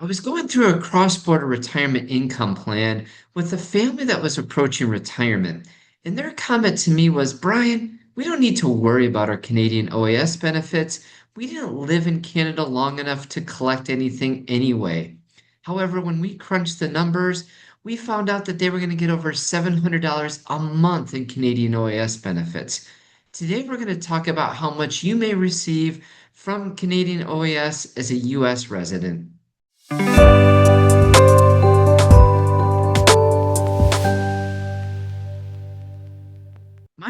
I was going through a cross-border retirement income plan with a family that was approaching retirement, and their comment to me was, Brian, we don't need to worry about our Canadian OAS benefits. We didn't live in Canada long enough to collect anything anyway. However, when we crunched the numbers, we found out that they were going to get over $700 a month in Canadian OAS benefits. Today, we're going to talk about how much you may receive from Canadian OAS as a U.S. resident. My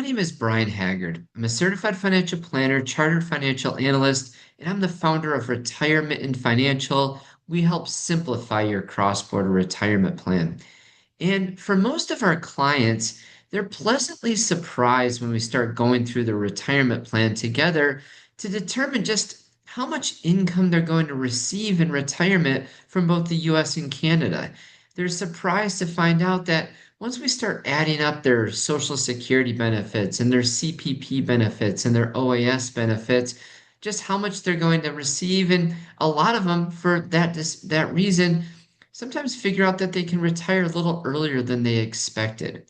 name is Brian Haggard. I'm a certified financial planner, chartered financial analyst, and I'm the founder of RetireMitten Financial. We help simplify your cross-border retirement plan. And for most of our clients, they're pleasantly surprised when we start going through the retirement plan together to determine just how much income they're going to receive in retirement from both the US and Canada. They're surprised to find out that once we start adding up their Social Security benefits and their CPP benefits and their OAS benefits, just how much they're going to receive. And a lot of them, for that reason, sometimes figure out that they can retire a little earlier than they expected.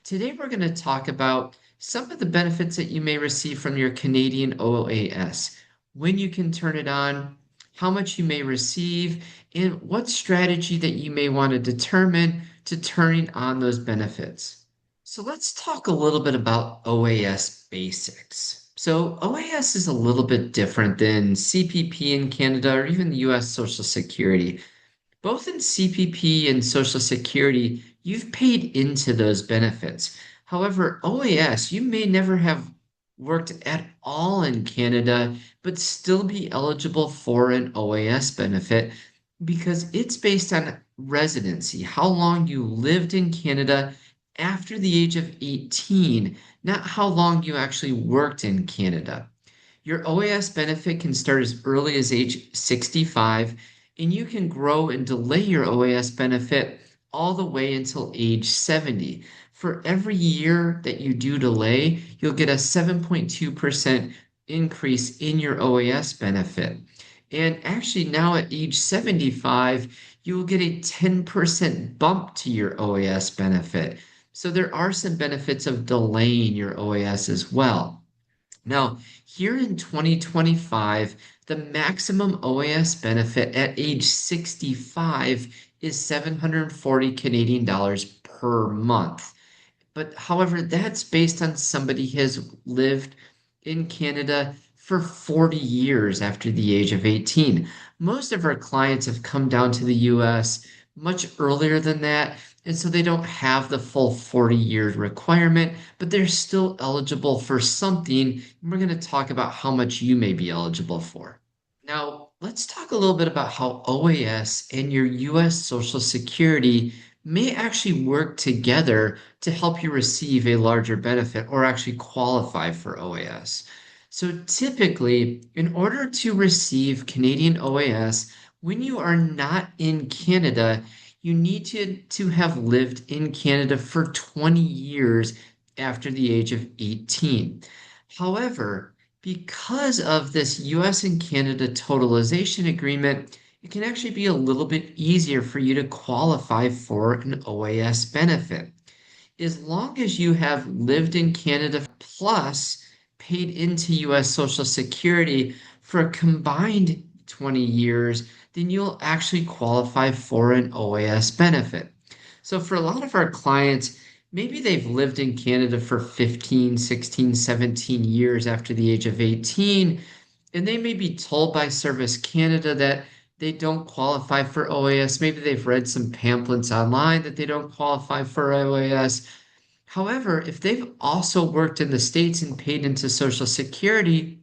Today, we're going to talk about some of the benefits that you may receive from your Canadian OAS, when you can turn it on, how much you may receive, and what strategy that you may want to determine to turning on those benefits. So let's talk a little bit about OAS basics. So OAS is a little bit different than CPP in Canada or even the US Social Security. Both in CPP and Social Security, you've paid into those benefits. However, OAS, you may never have worked at all in Canada, but still be eligible for an OAS benefit because it's based on residency, how long you lived in Canada after the age of 18, not how long you actually worked in Canada. Your OAS benefit can start as early as age 65, and you can grow and delay your OAS benefit all the way until age 70. For every year that you do delay, you'll get a 7.2% increase in your OAS benefit. And actually, now at age 75, you will get a 10% bump to your OAS benefit. So there are some benefits of delaying your OAS as well. Now, here in 2025, the maximum OAS benefit at age 65 is 740 Canadian dollars per month. But however, that's based on somebody has lived in Canada for 40 years after the age of 18. Most of our clients have come down to the US much earlier than that, and so they don't have the full 40 years requirement, but they're still eligible for something. And we're going to talk about how much you may be eligible for. Now, let's talk a little bit about how OAS and your US Social Security may actually work together to help you receive a larger benefit or actually qualify for OAS. So typically, in order to receive Canadian OAS, when you are not in Canada, you need to have lived in Canada for 20 years after the age of 18. However, because of this US and Canada totalization agreement, it can actually be a little bit easier for you to qualify for an OAS benefit. As long as you have lived in Canada plus paid into US Social Security for a combined 20 years, then you'll actually qualify for an OAS benefit. So for a lot of our clients, maybe they've lived in Canada for 15, 16, 17 years after the age of 18, and they may be told by Service Canada that they don't qualify for OAS. Maybe they've read some pamphlets online that they don't qualify for OAS. However, if they've also worked in the States and paid into Social Security,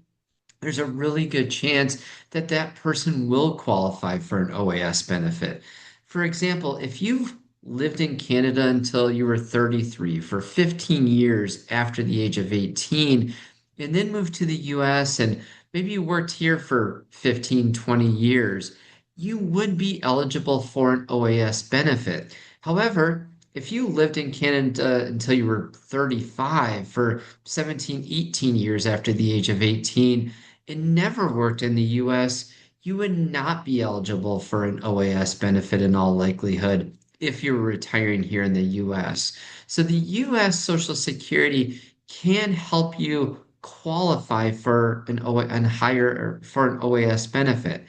there's a really good chance that that person will qualify for an OAS benefit. For example, if you've lived in Canada until you were 33 for 15 years after the age of 18, and then moved to the US and maybe you worked here for 15, 20 years, you would be eligible for an OAS benefit. However, if you lived in Canada until you were 35 for 17, 18 years after the age of 18, and never worked in the US, you would not be eligible for an OAS benefit in all likelihood if you're retiring here in the US. So the US Social Security can help you qualify for an higher for an OAS benefit.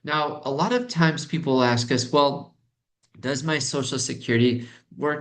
Now, a lot of times people ask us, well, does my Social Security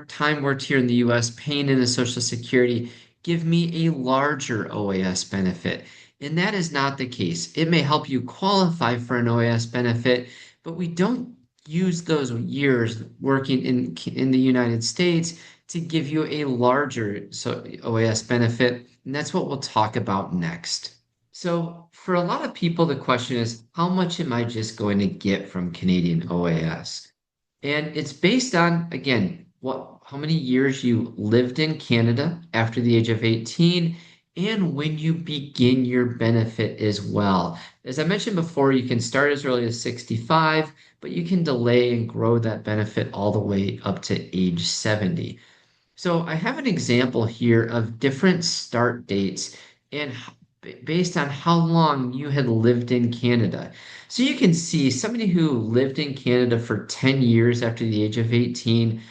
time worked here in the US, paying in a Social Security, give me a larger OAS benefit? And that is not the case. It may help you qualify for an OAS benefit, but we don't use those years working in the United States to give you a larger OAS benefit. And that's what we'll talk about next. So, for a lot of people, the question is, how much am I just going to get from Canadian OAS? And it's based on, again, how many years you lived in Canada after the age of 18 and when you begin your benefit as well. As I mentioned before, you can start as early as 65, but you can delay and grow that benefit all the way up to age 70. So I have an example here of different start dates and based on how long you had lived in Canada. So you can see somebody who lived in Canada for 10 years after the age of 18,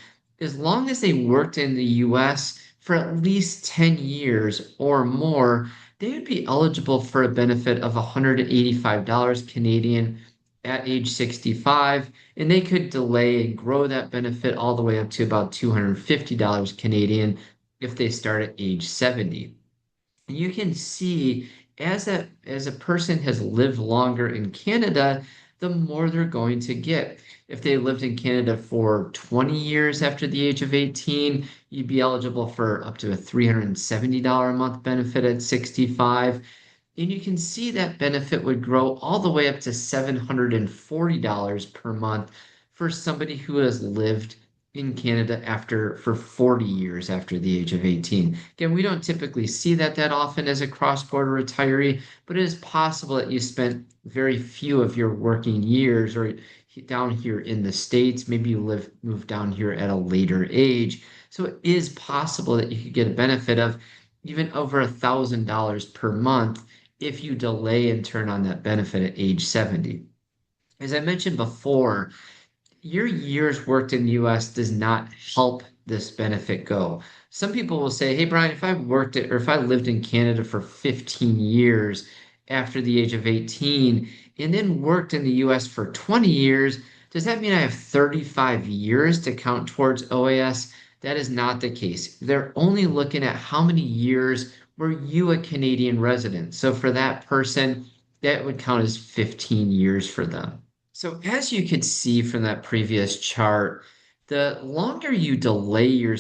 as long as they worked in the US for at least 10 years or more, they would be eligible for a benefit of $185 Canadian at age 65, and they could delay and grow that benefit all the way up to about $250 Canadian if they start at age 70. And you can see as a person has lived longer in Canada, the more they're going to get. If they lived in Canada for 20 years after the age of 18, you'd be eligible for up to a $370 a month benefit at 65. And you can see that benefit would grow all the way up to $740 per month for somebody who has lived in Canada for 40 years after the age of 18. Again, we don't typically see that often as a cross-border retiree, but it is possible that you spent very few of your working years or down here in the States. Maybe you moved down here at a later age. So it is possible that you could get a benefit of even over $1,000 per month if you delay and turn on that benefit at age 70. As I mentioned before, your years worked in the US does not help this benefit go. Some people will say, hey, Brian, if I worked it or if I lived in Canada for 15 years after the age of 18 and then worked in the US for 20 years, does that mean I have 35 years to count towards OAS? That is not the case. They're only looking at how many years were you a Canadian resident. So for that person, that would count as 15 years for them. So as you could see from that previous chart, the longer you delay your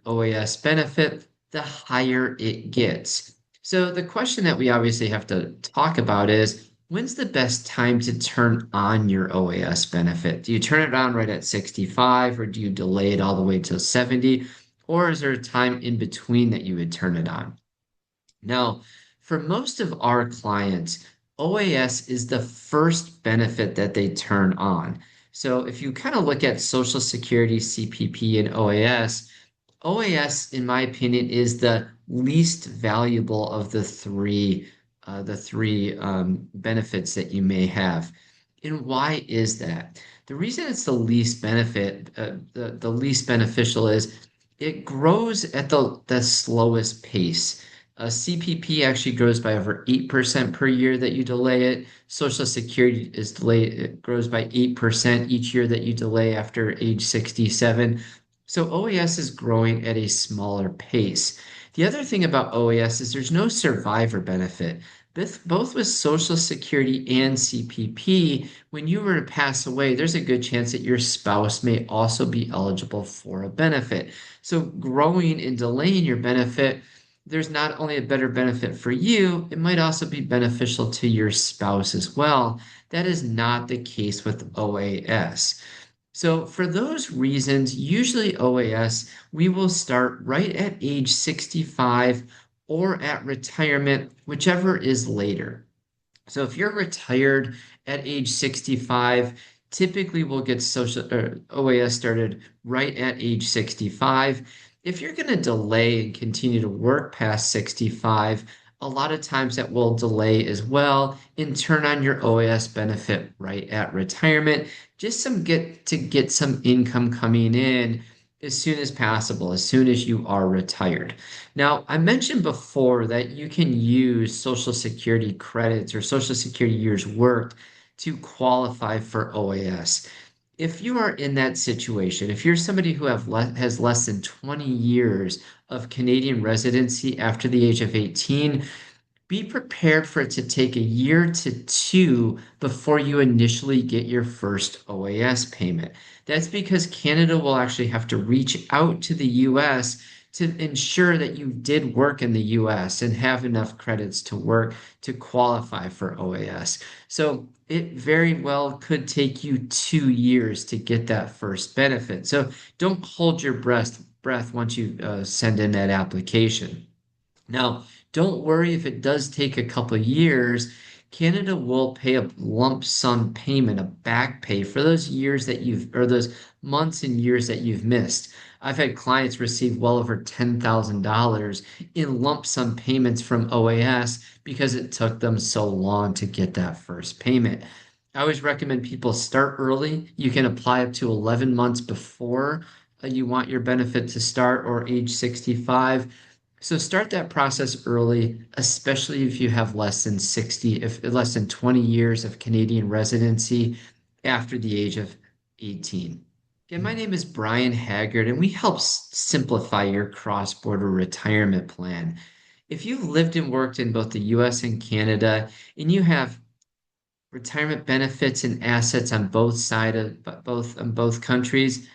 OAS benefit, the higher it gets. So the question that we obviously have to talk about is, when's the best time to turn on your OAS benefit? Do you turn it on right at 65 or do you delay it all the way till 70? Or is there a time in between that you would turn it on? Now, for most of our clients, OAS is the first benefit that they turn on. So if you kind of look at Social Security, CPP, and OAS, OAS, in my opinion, is the least valuable of the three benefits that you may have. And why is that? The reason it's the least the least beneficial is it grows at the slowest pace. CPP actually grows by over 8% per year that you delay it. Social Security is delayed, it grows by 8% each year that you delay after age 67. So OAS is growing at a smaller pace. The other thing about OAS is there's no survivor benefit. Both with Social Security and CPP, when you were to pass away, there's a good chance that your spouse may also be eligible for a benefit. So growing and delaying your benefit, there's not only a better benefit for you, it might also be beneficial to your spouse as well. That is not the case with OAS. So for those reasons, usually OAS, we will start right at age 65 or at retirement, whichever is later. So if you're retired at age 65, typically we'll get OAS started right at age 65. If you're going to delay and continue to work past 65, a lot of times that will delay as well and turn on your OAS benefit right at retirement, just get some income coming in as soon as possible, as soon as you are retired. Now, I mentioned before that you can use Social Security credits or Social Security years worked to qualify for OAS. If you are in that situation, if you're somebody who has less than 20 years of Canadian residency after the age of 18, be prepared for it to take a year to two before you initially get your first OAS payment. That's because Canada will actually have to reach out to the US to ensure that you did work in the US and have enough credits to work to qualify for OAS. So it very well could take you 2 years to get that first benefit. So don't hold your breath once you send in that application. Now, don't worry if it does take a couple years. Canada will pay a lump sum payment, a back pay for those years that or those months and years that you've missed. I've had clients receive well over $10,000 in lump sum payments from OAS because it took them so long to get that first payment. I always recommend people start early. You can apply up to 11 months before you want your benefit to start or age 65. So start that process early, especially if you have less than 60, if less than 20 years of Canadian residency after the age of 18. Again, my name is Brian Haggard, and we help simplify your cross-border retirement plan. If you've lived and worked in both the US and Canada, and you have retirement benefits and assets on both countries,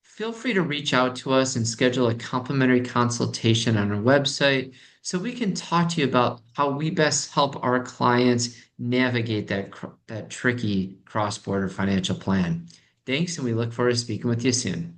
feel free to reach out to us and schedule a complimentary consultation on our website so we can talk to you about how we best help our clients navigate that tricky cross-border financial plan. Thanks, and we look forward to speaking with you soon.